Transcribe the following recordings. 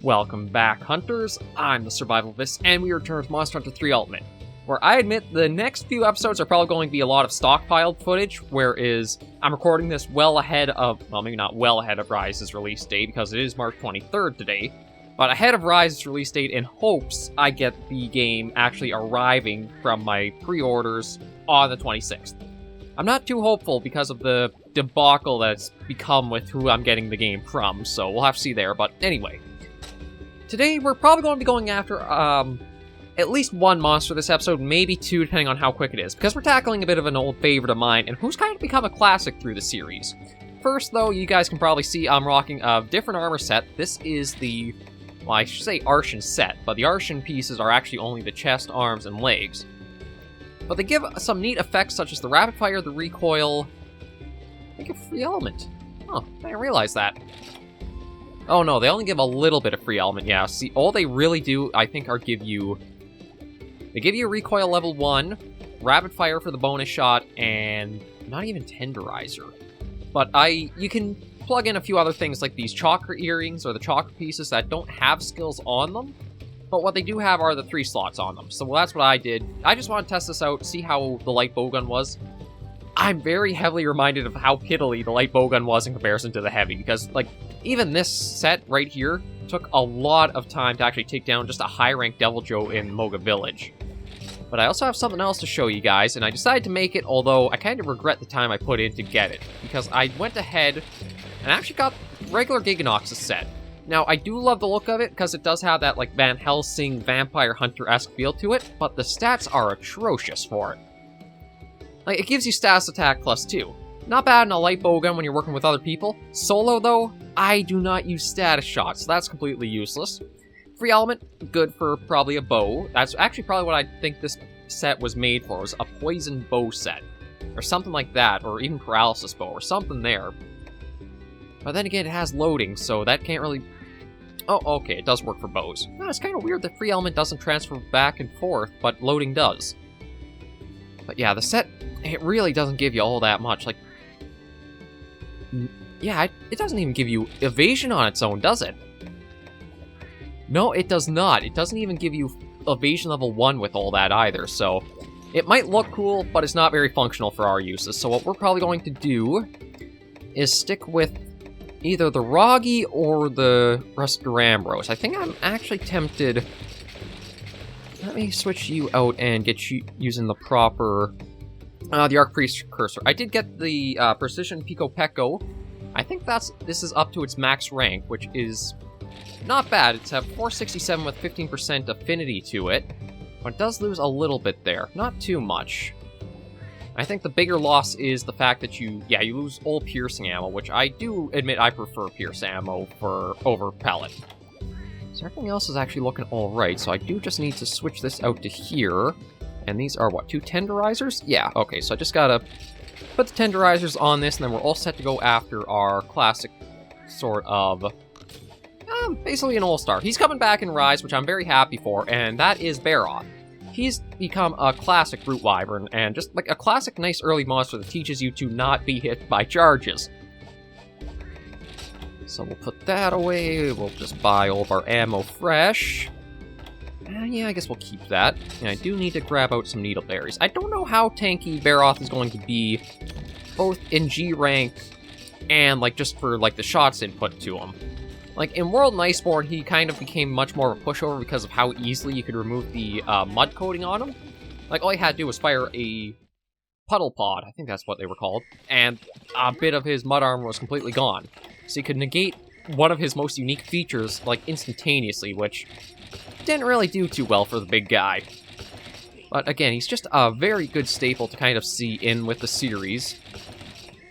Welcome back, Hunters. I'm the SurvivalVis, and we return with Monster Hunter 3 Ultimate, where I admit the next few episodes are probably going to be a lot of stockpiled footage, whereas I'm recording this well ahead of, well, maybe not well ahead of Rise's release date, because it is March 23rd today, but ahead of Rise's release date in hopes I get the game actually arriving from my pre-orders on the 26th. I'm not too hopeful because of the debacle that's become with who I'm getting the game from, so we'll have to see there, but anyway. Today, we're probably going to be going after, at least one monster this episode, maybe two, depending on how quick it is, because we're tackling a bit of an old favorite of mine, and who's kind of become a classic through the series. First, though, you guys can probably see I'm rocking a different armor set. This is the, well, I should say Arshan set, but the Arshan pieces are actually only the chest, arms, and legs. But they give some neat effects, such as the rapid fire, the recoil, I think a free element. Oh, I didn't realize that. Oh no, they only give a little bit of free element, yeah. See, all they really do, I think, are give you... They give you a recoil level 1, rapid fire for the bonus shot, and not even tenderizer. But you can plug in a few other things like these chakra earrings or the chakra pieces that don't have skills on them. But what they do have are the 3 slots on them. So that's what I did. I just want to test this out, see how the light bowgun was. I'm very heavily reminded of how piddly the light bowgun was in comparison to the heavy, because, like, even this set right here took a lot of time to actually take down just a high-ranked Devil Joe in Moga Village. But I also have something else to show you guys, and I decided to make it, although I kind of regret the time I put in to get it, because I went ahead and actually got regular Giganox's set. Now, I do love the look of it, because it does have that, like, Van Helsing Vampire Hunter-esque feel to it, but the stats are atrocious for it. Like, it gives you status attack +2. Not bad in a light bowgun when you're working with other people. Solo, though, I do not use status shots, so that's completely useless. Free element, good for probably a bow. That's actually probably what I think this set was made for, was a poison bow set. Or something like that, or even paralysis bow, or something there. But then again, it has loading, so that can't really... Oh, okay, it does work for bows. No, it's kind of weird that free element doesn't transfer back and forth, but loading does. But yeah, the set, it really doesn't give you all that much. Like, yeah, it doesn't even give you evasion on its own, does it? No, it does not. It doesn't even give you evasion level 1 with all that either, so it might look cool, but it's not very functional for our uses. So what we're probably going to do is stick with either the Roggy or the Rescurambrose. I think I'm actually tempted... Let me switch you out and get you using the proper... the Arc Precursor. I did get the Precision Pico Pecco. I think this is up to its max rank, which is not bad. It's at 467 with 15% affinity to it, but it does lose a little bit there. Not too much. I think the bigger loss is the fact that you lose all piercing ammo, which I do admit I prefer pierce ammo over pellet. So everything else is actually looking alright, so I do just need to switch this out to here. And these are, what, 2 tenderizers? Yeah, okay, so I just gotta put the tenderizers on this, and then we're all set to go after our classic sort of... basically an all-star. He's coming back in Rise, which I'm very happy for, and that is Barroth. He's become a classic Brute Wyvern, and just like a classic nice early monster that teaches you to not be hit by charges. So we'll put that away, we'll just buy all of our ammo fresh. Yeah, I guess we'll keep that. And I do need to grab out some needleberries. I don't know how tanky Barroth is going to be, both in G rank and like just for like the shots input to him. Like in World and Iceborne, he kind of became much more of a pushover because of how easily you could remove the mud coating on him. Like all he had to do was fire a puddle pod, I think that's what they were called, and a bit of his mud armor was completely gone. So he could negate one of his most unique features like instantaneously, which didn't really do too well for the big guy. But again, he's just a very good staple to kind of see in with the series.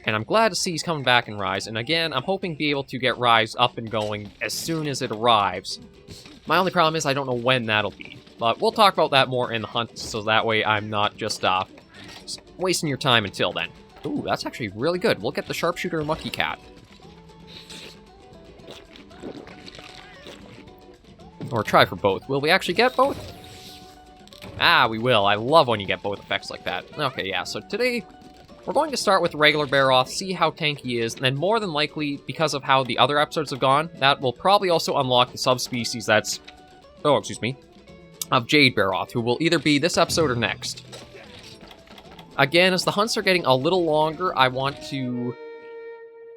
And I'm glad to see he's coming back in Rise. And again, I'm hoping to be able to get Rise up and going as soon as it arrives. My only problem is I don't know when that'll be. But we'll talk about that more in the hunt, so that way I'm not just wasting your time until then. Ooh, that's actually really good. We'll get the Sharpshooter and Lucky Cat. Or try for both. Will we actually get both? Ah, we will. I love when you get both effects like that. Okay, yeah, so today We're going to start with regular Barroth, see how tanky he is, and then more than likely, because of how the other episodes have gone, that will probably also unlock the subspecies that's... oh, excuse me. Of Jade Barroth, who will either be this episode or next. Again, as the hunts are getting a little longer, I want to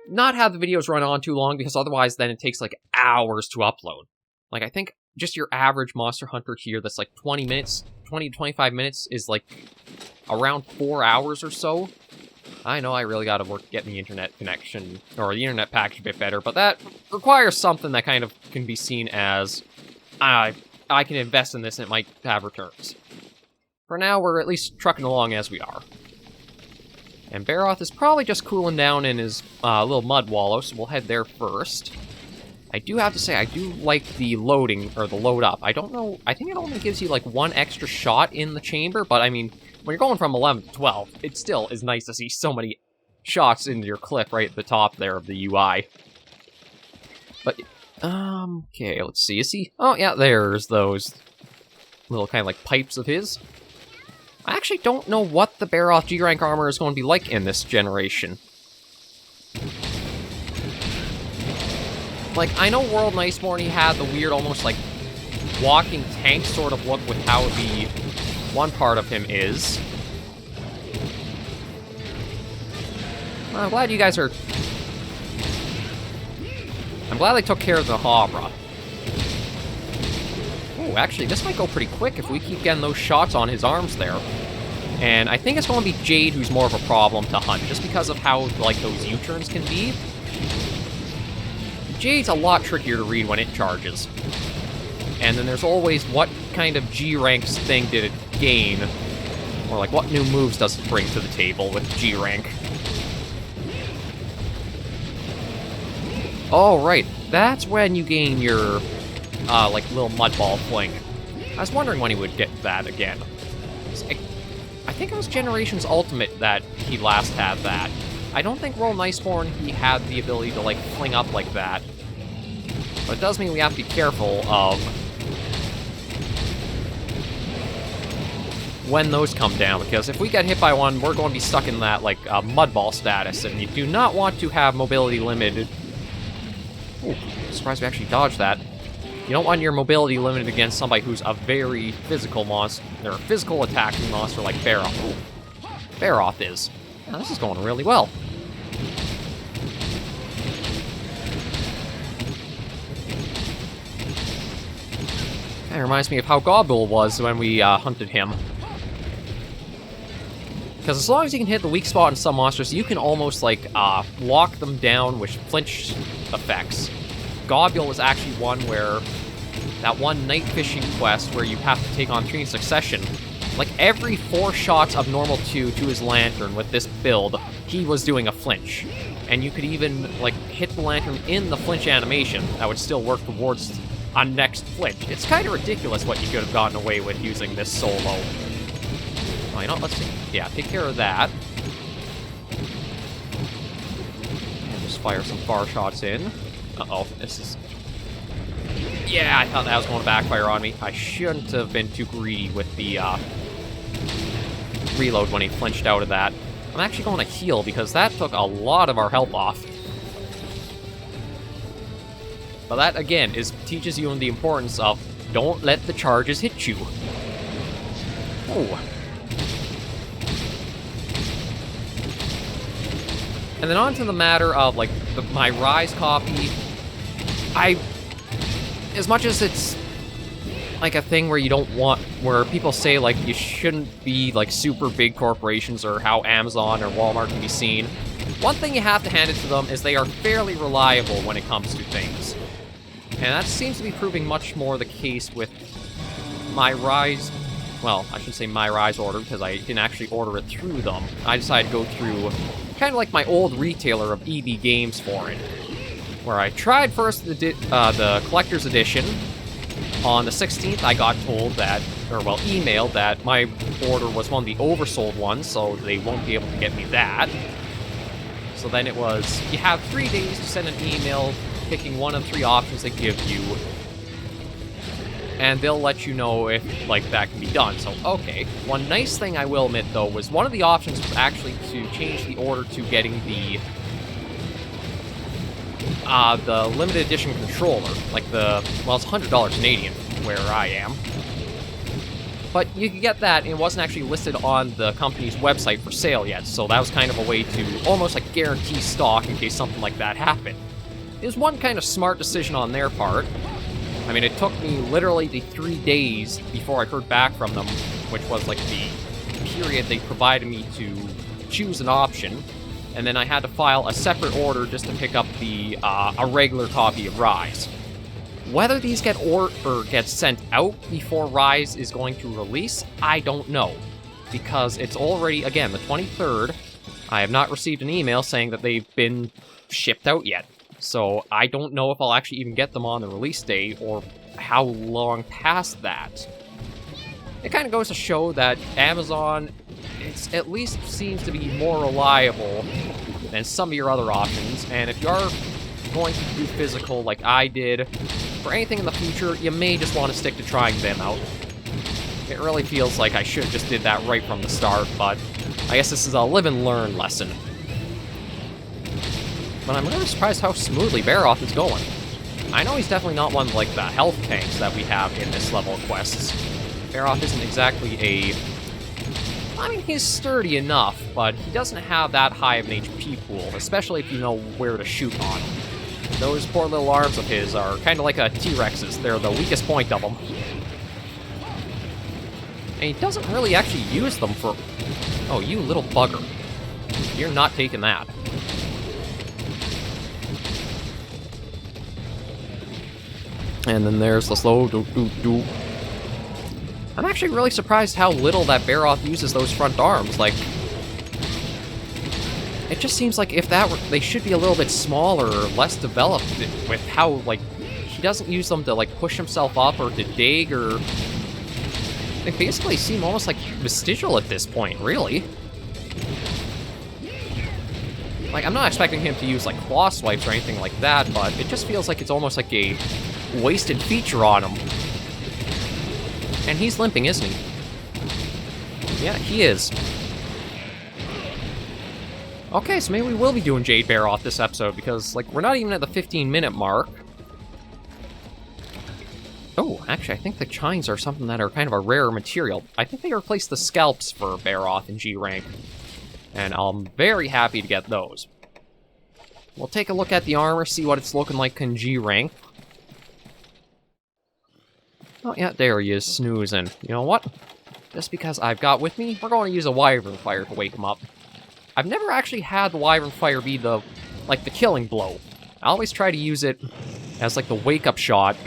not have the videos run on too long, because otherwise then it takes like hours to upload. Like, I think just your average monster hunter here that's like 20 minutes, 20 to 25 minutes is like around 4 hours or so. I know I really gotta work getting the internet connection, or the internet package a bit better, but that requires something that kind of can be seen as, I can invest in this and it might have returns. For now, we're at least trucking along as we are. And Barroth is probably just cooling down in his little mud wallow, so we'll head there first. I do have to say, I do like the loading, or the load up. I don't know, I think it only gives you like 1 extra shot in the chamber, but I mean, when you're going from 11 to 12, it still is nice to see so many shots into your clip right at the top there of the UI. But, okay, let's see, is he? Oh yeah, there's those little kind of like pipes of his. I actually don't know what the Barroth G-rank armor is going to be like in this generation. Like, I know World and Iceborne, he had the weird, almost like, walking tank sort of look with how the one part of him is. Well, I'm glad you guys are... I'm glad they took care of the Habra. Oh, actually, this might go pretty quick if we keep getting those shots on his arms there. And I think it's going to be Jade who's more of a problem to hunt, just because of how, like, those U-turns can be. Jade's a lot trickier to read when it charges. And then there's always what kind of G-ranks thing did it gain, or like what new moves does it bring to the table with G-rank. Oh, right, that's when you gain your, like, little mud ball fling. I was wondering when he would get that again. I think it was Generations Ultimate that he last had that. I don't think World and Iceborne he had the ability to, like, fling up like that. But it does mean we have to be careful of when those come down, because if we get hit by one, we're going to be stuck in that, like, mud ball status, and you do not want to have mobility limited. Ooh, surprised we actually dodged that. You don't want your mobility limited against somebody who's a very physical monster, or a physical attacking monster like Barroth. Ooh, Barroth is. Now, this is going really well. That reminds me of how Gobbul was when we hunted him. Because as long as you can hit the weak spot in some monsters, you can almost, like, lock them down with flinch effects. Gobbul was actually one where, that one night fishing quest where you have to take on 3 in succession, like every 4 shots of normal 2 to his lantern with this build, he was doing a flinch. And you could even, like, hit the lantern in the flinch animation, that would still work towards a next flinch. It's kind of ridiculous what you could have gotten away with using this solo. Oh, you know, let's see. Yeah, take care of that. And just fire some far shots in. Uh-oh, this is... Yeah, I thought that was going to backfire on me. I shouldn't have been too greedy with the reload when he flinched out of that. I'm actually going to heal because that took a lot of our health off. But that, again, teaches you the importance of don't let the charges hit you. Oh. And then on to the matter of, like, my Rise copy. As much as it's, like, a thing where you don't want, where people say, like, you shouldn't be, like, super big corporations or how Amazon or Walmart can be seen, one thing you have to hand it to them is they are fairly reliable when it comes to things. And that seems to be proving much more the case with my Rise, well, I shouldn't say my Rise order, because I didn't actually order it through them. I decided to go through kind of like my old retailer of EB Games for it, where I tried first the Collector's Edition. On the 16th, I got told that, or well, emailed that my order was one of the oversold ones, so they won't be able to get me that. So then it was, you have 3 days to send an email picking one of 3 options they give you. and they'll let you know if, like, that can be done. So, okay. One nice thing I will admit, though, was one of the options was actually to change the order to getting the limited edition controller. Like the, well, it's $100 Canadian where I am. But you could get that, and it wasn't actually listed on the company's website for sale yet, so that was kind of a way to almost, like, guarantee stock in case something like that happened. It was one kind of smart decision on their part. I mean, it took me literally the 3 days before I heard back from them, which was like the period they provided me to choose an option, and then I had to file a separate order just to pick up the a regular copy of Rise. Whether these get sent out before Rise is going to release, I don't know, because it's already, again, the 23rd. I have not received an email saying that they've been shipped out yet. So I don't know if I'll actually even get them on the release date, or how long past that. It kind of goes to show that Amazon, it's at least seems to be more reliable than some of your other options, and if you are going to do physical like I did, for anything in the future, you may just want to stick to trying them out. It really feels like I should have just did that right from the start, but I guess this is a live and learn lesson. But I'm really surprised how smoothly Barroth is going. I know he's definitely not one of, like, the health tanks that we have in this level of quests. Barroth isn't exactly a... I mean, he's sturdy enough, but he doesn't have that high of an HP pool, especially if you know where to shoot on him. Those poor little arms of his are kind of like a T-Rex's. They're the weakest point of them. And he doesn't really actually use them for... Oh, you little bugger. You're not taking that. And then there's the slow do-do-do. I'm actually really surprised how little that Barroth uses those front arms. Like, it just seems like if that were, they should be a little bit smaller or less developed with how, like, he doesn't use them to, like, push himself up or to dig or... They basically seem almost like vestigial at this point, really. Like, I'm not expecting him to use, like, claw swipes or anything like that, but it just feels like it's almost like a wasted feature on him. And he's limping, isn't he? Yeah, he is. Okay, so maybe we will be doing Jade Barroth this episode, because, like, we're not even at the 15-minute mark. Oh, actually, I think the chines are something that are kind of a rare material. I think they replaced the scalps for Barroth in G rank. And I'm very happy to get those. We'll take a look at the armor, see what it's looking like in G rank. Oh, yeah, there he is, snoozing. You know what? Just because I've got with me, we're going to use a Wyvern Fire to wake him up. I've never actually had the Wyvern Fire be the, like, the killing blow. I always try to use it as, like, the wake-up shot,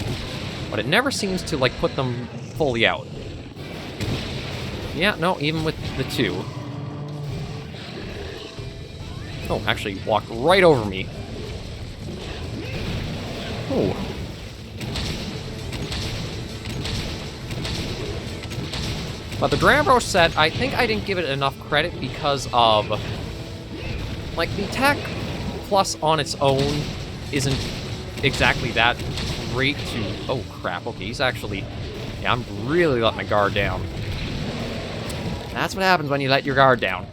but it never seems to, like, put them fully out. Yeah, no, even with the two. Oh, actually walked right over me. Oh. But the Drambro set, I think I didn't give it enough credit because of... Like, the attack plus on its own isn't exactly that great to... Oh, crap. Okay, he's actually... Yeah, I'm really letting my guard down. That's what happens when you let your guard down.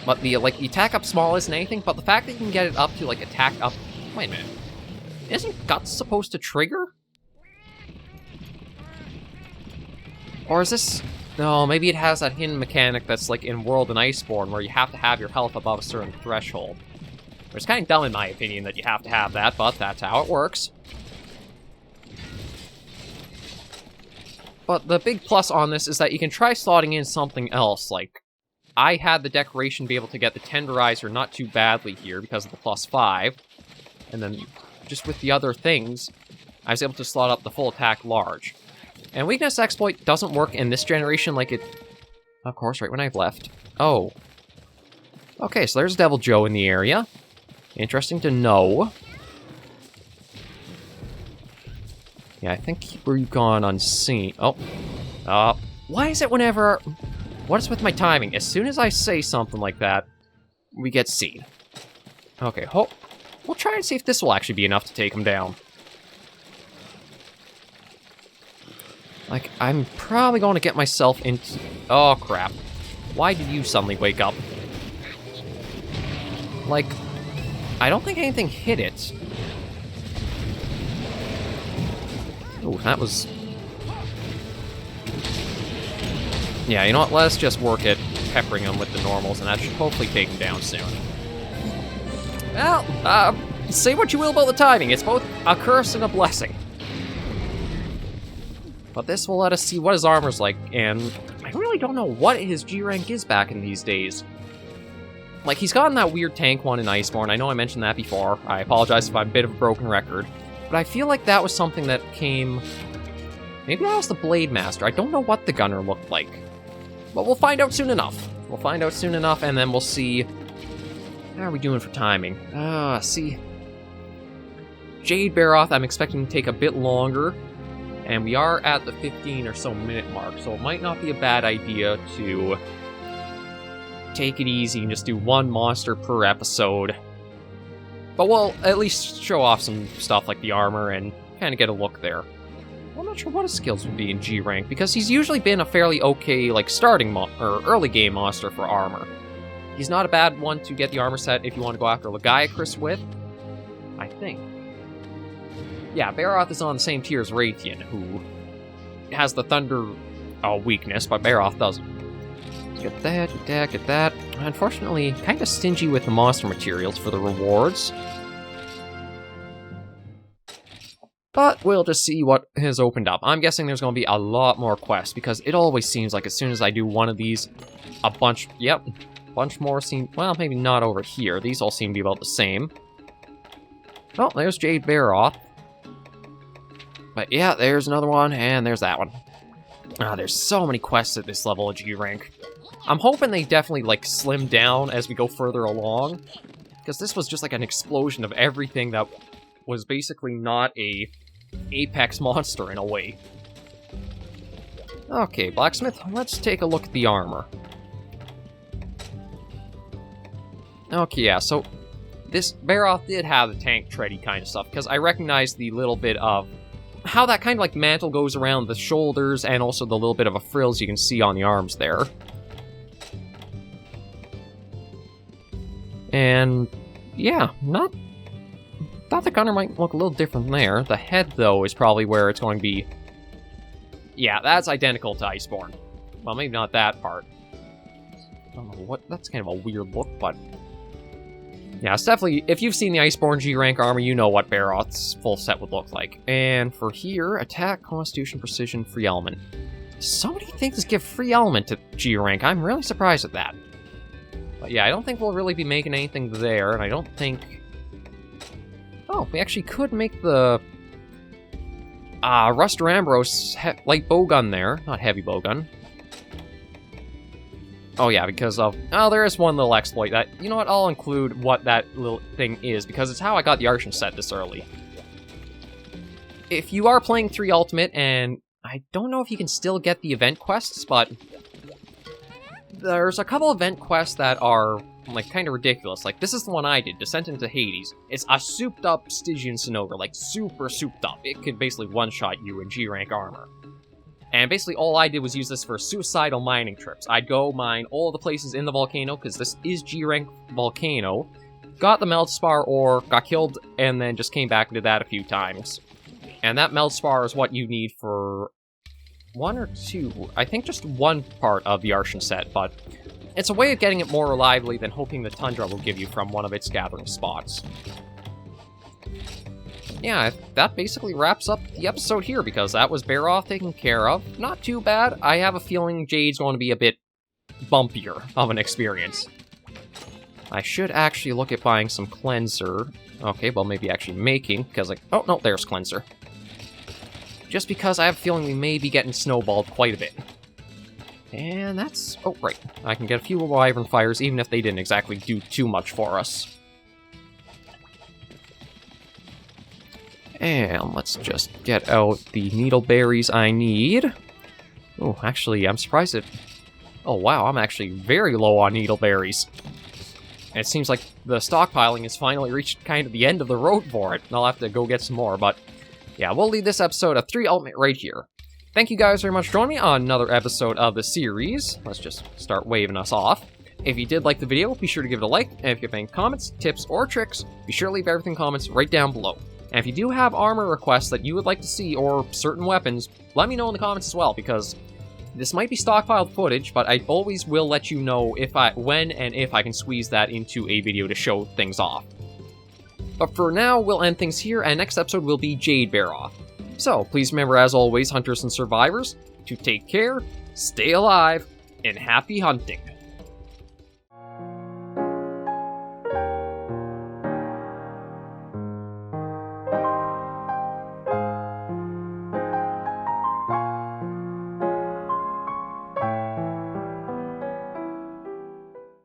But the, like, the attack up small isn't anything, but the fact that you can get it up to, like, attack up... Wait a minute. Isn't Guts supposed to trigger? Or is this... No, maybe it has that hidden mechanic that's like in World and Iceborne, where you have to have your health above a certain threshold. It's kind of dumb in my opinion that you have to have that, but that's how it works. But the big plus on this is that you can try slotting in something else, like... I had the decoration be able to get the Tenderizer not too badly here because of the +5, and then just with the other things, I was able to slot up the full attack large. And Weakness Exploit doesn't work in this generation like it... Of course, right when I've left. Oh. Okay, so there's Devil Joe in the area. Interesting to know. Yeah, I think we've gone unseen. Oh. Why is it whenever... What is with my timing? As soon as I say something like that, we get seen. Okay, we'll try and see if this will actually be enough to take him down. Like, I'm probably going to get myself into... Oh, crap. Why did you suddenly wake up? Like, I don't think anything hit it. Ooh, that was... Yeah, you know what? Let's just work at peppering him with the normals, and that should hopefully take him down soon. Well, say what you will about the timing. It's both a curse and a blessing. But this will let us see what his armor's like, and I really don't know what his G rank is back in these days. Like, he's gotten that weird tank one in Iceborne. I know I mentioned that before. I apologize if I'm a bit of a broken record. But I feel like that was something that came... Maybe that was the Blade Master. I don't know what the gunner looked like. But we'll find out soon enough. We'll find out soon enough, and then we'll see... How are we doing for timing? See... Jade Barroth, I'm expecting to take a bit longer. And we are at the 15 or so minute mark, so it might not be a bad idea to take it easy and just do one monster per episode. But we'll at least show off some stuff like the armor and kind of get a look there. I'm not sure what his skills would be in G rank, because he's usually been a fairly okay, like, starting or early game monster for armor. He's not a bad one to get the armor set if you want to go after Lagiacrus with, I think. Yeah, Barroth is on the same tier as Raytheon, who has the Thunder weakness, but Barroth doesn't. Get that, get that, get that. Unfortunately, kind of stingy with the monster materials for the rewards. But we'll just see what has opened up. I'm guessing there's going to be a lot more quests, because it always seems like as soon as I do one of these, a bunch more seem... Well, maybe not over here. These all seem to be about the same. Oh, there's Jade Barroth. But yeah, there's another one, and there's that one. There's so many quests at this level of G rank. I'm hoping they definitely, like, slim down as we go further along, because this was just like an explosion of everything that was basically not a Apex monster in a way. Okay, Blacksmith, let's take a look at the armor. Okay, yeah, so this Barroth did have the tank tready kind of stuff, because I recognize the little bit of how that kind of like mantle goes around the shoulders, and also the little bit of a frills you can see on the arms there. And yeah, thought the gunner might look a little different there. The head, though, is probably where it's going to be... Yeah, that's identical to Iceborne. Well, maybe not that part. I don't know what... That's kind of a weird look, but... Yeah, it's definitely... If you've seen the Iceborne G-rank armor, you know what Barroth's full set would look like. And for here, attack, constitution, precision, free element. So many things give free element to G-rank. I'm really surprised at that. But yeah, I don't think we'll really be making anything there, and I don't think... Oh, we actually could make the... Rust Rambros light bowgun there. Not heavy bowgun. Oh yeah, because of... Oh, there is one little exploit that... You know what, I'll include what that little thing is, because it's how I got the Archon set this early. If you are playing 3 Ultimate, and I don't know if you can still get the event quests, but... There's a couple event quests that are, like, kind of ridiculous. Like, this is the one I did, Descent into Hades. It's a souped-up Stygian Cinogre, like, super souped up. It could basically one-shot you in G-rank armor. And basically all I did was use this for suicidal mining trips. I'd go mine all the places in the volcano, because this is G-rank volcano, got the Meldspar ore, got killed, and then just came back and did that a few times. And that Meldspar is what you need for... 1 or 2, I think just one part of the Archon set, but it's a way of getting it more reliably than hoping the Tundra will give you from one of its gathering spots. Yeah, that basically wraps up the episode here, because that was Barroth taken care of. Not too bad. I have a feeling Jade's going to be a bit bumpier of an experience. I should actually look at buying some cleanser. Okay, well, maybe actually making, because like... Oh, no, there's cleanser. Just because I have a feeling we may be getting snowballed quite a bit. And that's... Oh, right. I can get a few Wyvern Fires, even if they didn't exactly do too much for us. And let's just get out the needleberries I need. Oh, actually, I'm surprised that... Oh, wow, I'm actually very low on needleberries. And it seems like the stockpiling has finally reached kind of the end of the road for it. I'll have to go get some more, but... Yeah, we'll leave this episode of 3 Ultimate right here. Thank you guys very much for joining me on another episode of the series. Let's just start waving us off. If you did like the video, be sure to give it a like, and if you have any comments, tips, or tricks, be sure to leave everything in comments right down below. And if you do have armor requests that you would like to see, or certain weapons, let me know in the comments as well, because this might be stockpiled footage, but I always will let you know when and if I can squeeze that into a video to show things off. But for now, we'll end things here, and next episode will be Jade Barroth. So, please remember, as always, hunters and survivors, to take care, stay alive, and happy hunting.